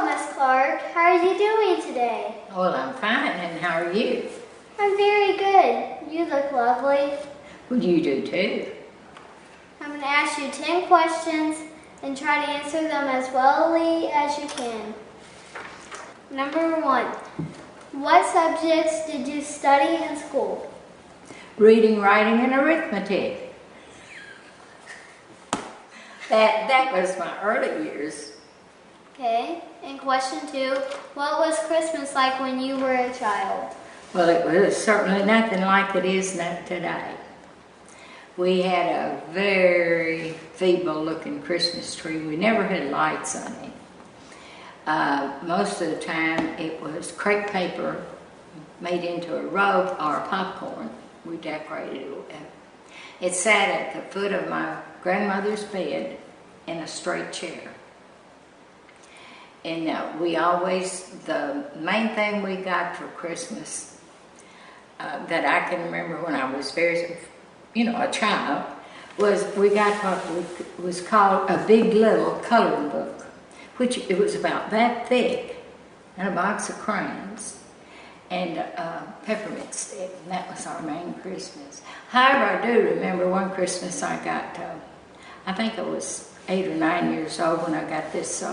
Miss Clark. How are you doing today? Well, I'm fine, and how are you? I'm very good. You look lovely. Well, you do too. I'm going to ask you 10 questions and try to answer them as well as you can. Number 1. What subjects did you study in school? Reading, writing, and arithmetic. That was my early years. Okay. And question 2. What was Christmas like when you were a child? Well, it was certainly nothing like it is not today. We had a very feeble-looking Christmas tree. We never had lights on it. Most of the time, it was crepe paper made into a rope or popcorn. We decorated it with that. It sat at the foot of my grandmother's bed in a straight chair. And the main thing we got for Christmas that I can remember when I was very, a child, was we got what was called a big little coloring book, which it was about that thick, and a box of crayons, and a peppermint stick, and that was our main Christmas. However, I do remember one Christmas I got, I think I was 8 or 9 years old when I got this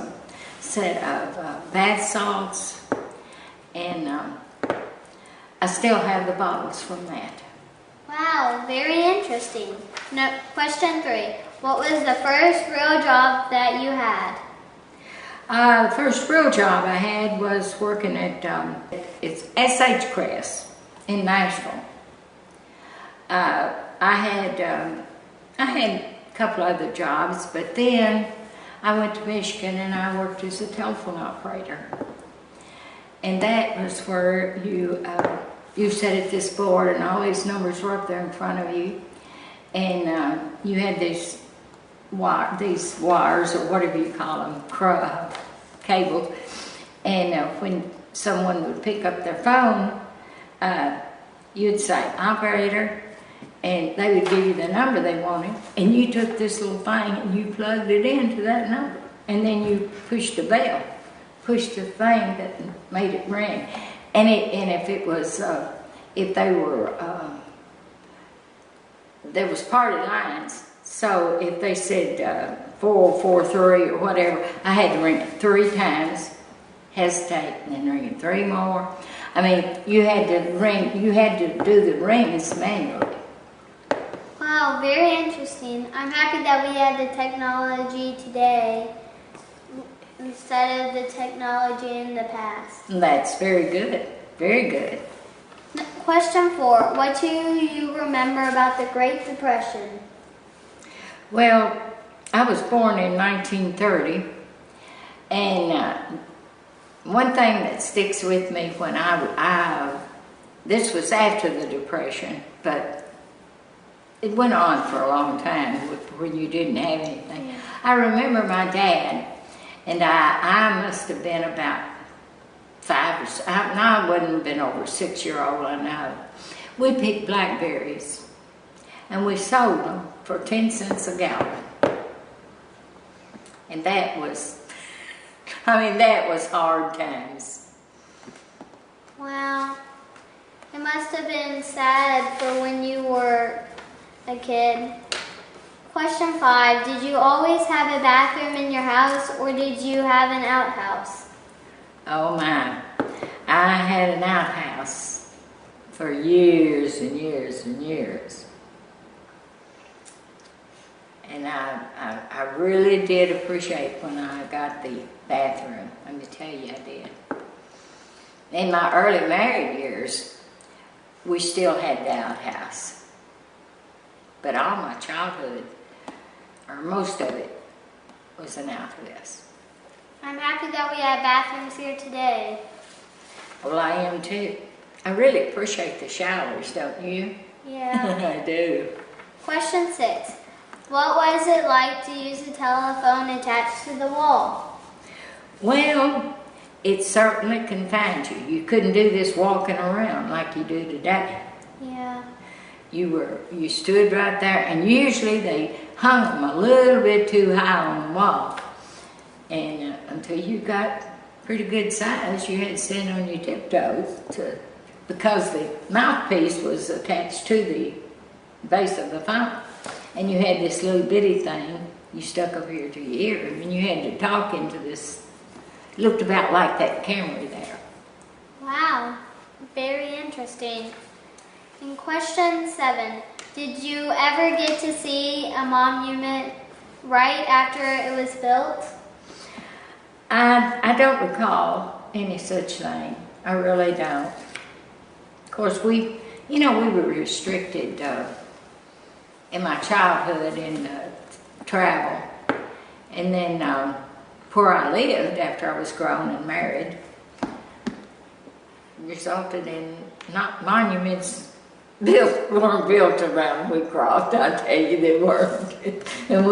set of bath salts, and I still have the bottles from that. Wow, very interesting. Question 3. What was the first real job that you had? The first real job I had was working at it's S.H. Crest in Nashville. I had a couple other jobs, but then I went to Michigan and I worked as a telephone operator. And that was where you sat at this board and all these numbers were up there in front of you, and you had these wires, or whatever you call them, cables, and when someone would pick up their phone, you'd say, operator, and they would give you the number they wanted, and you took this little thing and you plugged it into that number, and then you pushed the bell, pushed the thing that made it ring. And if it was, if they were, there was party lines, so if they said 443 or whatever, I had to ring it 3 times, hesitate, and then ring it 3 more. I mean, you had to do the rings manually. Wow, very interesting. I'm happy that we had the technology today instead of the technology in the past. That's very good. Very good. Question 4. What do you remember about the Great Depression? Well, I was born in 1930, and one thing that sticks with me when this was after the Depression, but it went on for a long time when you didn't have anything. Yeah. I remember my dad, and I must have been about 5 or 6. I wouldn't have been over 6-year-old, I know. We picked blackberries, and we sold them for 10 cents a gallon. And that was hard times. Wow. It must have been sad for when you were a kid. Question 5. Did you always have a bathroom in your house, or did you have an outhouse? Oh my. I had an outhouse for years and years and years. And I really did appreciate when I got the bathroom. Let me tell you, I did. In my early married years, we still had the outhouse. But all my childhood, or most of it, was an outhouse. I'm happy that we have bathrooms here today. Well, I am too. I really appreciate the showers, don't you? Yeah. I do. Question 6. What was it like to use a telephone attached to the wall? Well, it certainly confined you. You couldn't do this walking around like you do today. Yeah. You stood right there, and usually they hung them a little bit too high on the wall, and until you got pretty good size. You had to stand on your tiptoes because the mouthpiece was attached to the base of the phone. And you had this little bitty thing you stuck over here to your ear, and you had to talk into this. It looked about like that camera there. Wow, very interesting. And question 7, did you ever get to see a monument right after it was built? I don't recall any such thing. I really don't. Of course, we were restricted in my childhood in travel. And then where I lived after I was grown and married resulted in not monuments weren't built around we crossed. I tell you, they weren't. And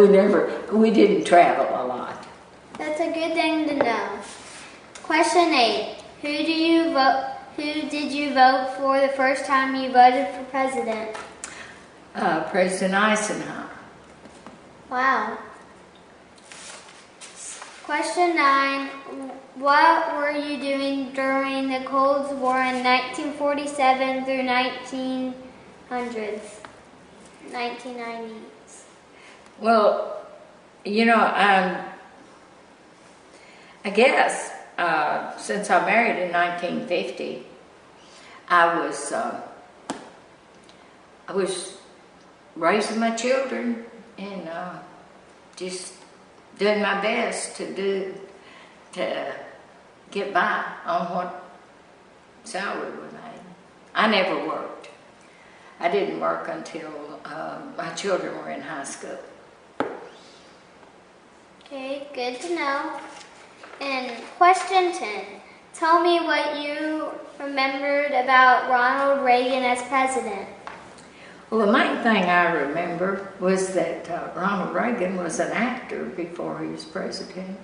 we didn't travel a lot. That's a good thing to know. Question 8, who did you vote for the first time you voted for president? President Eisenhower. Wow. Question 9, what were you doing during the Cold War in 1947 through 1990s? Well, I guess since I married in 1950, I was raising my children and just doing my best to get by on what salary we made. I never worked. I didn't work until my children were in high school. Okay, good to know. And question 10, tell me what you remembered about Ronald Reagan as president. Well, the main thing I remember was that Ronald Reagan was an actor before he was president.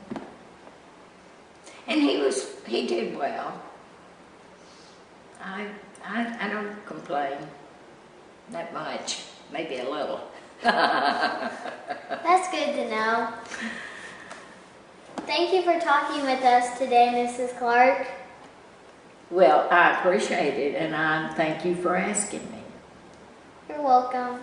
And he did well. I don't complain that much, maybe a little. That's good to know. Thank you for talking with us today, Mrs. Clark. Well, I appreciate it, and I thank you for asking me. You're welcome.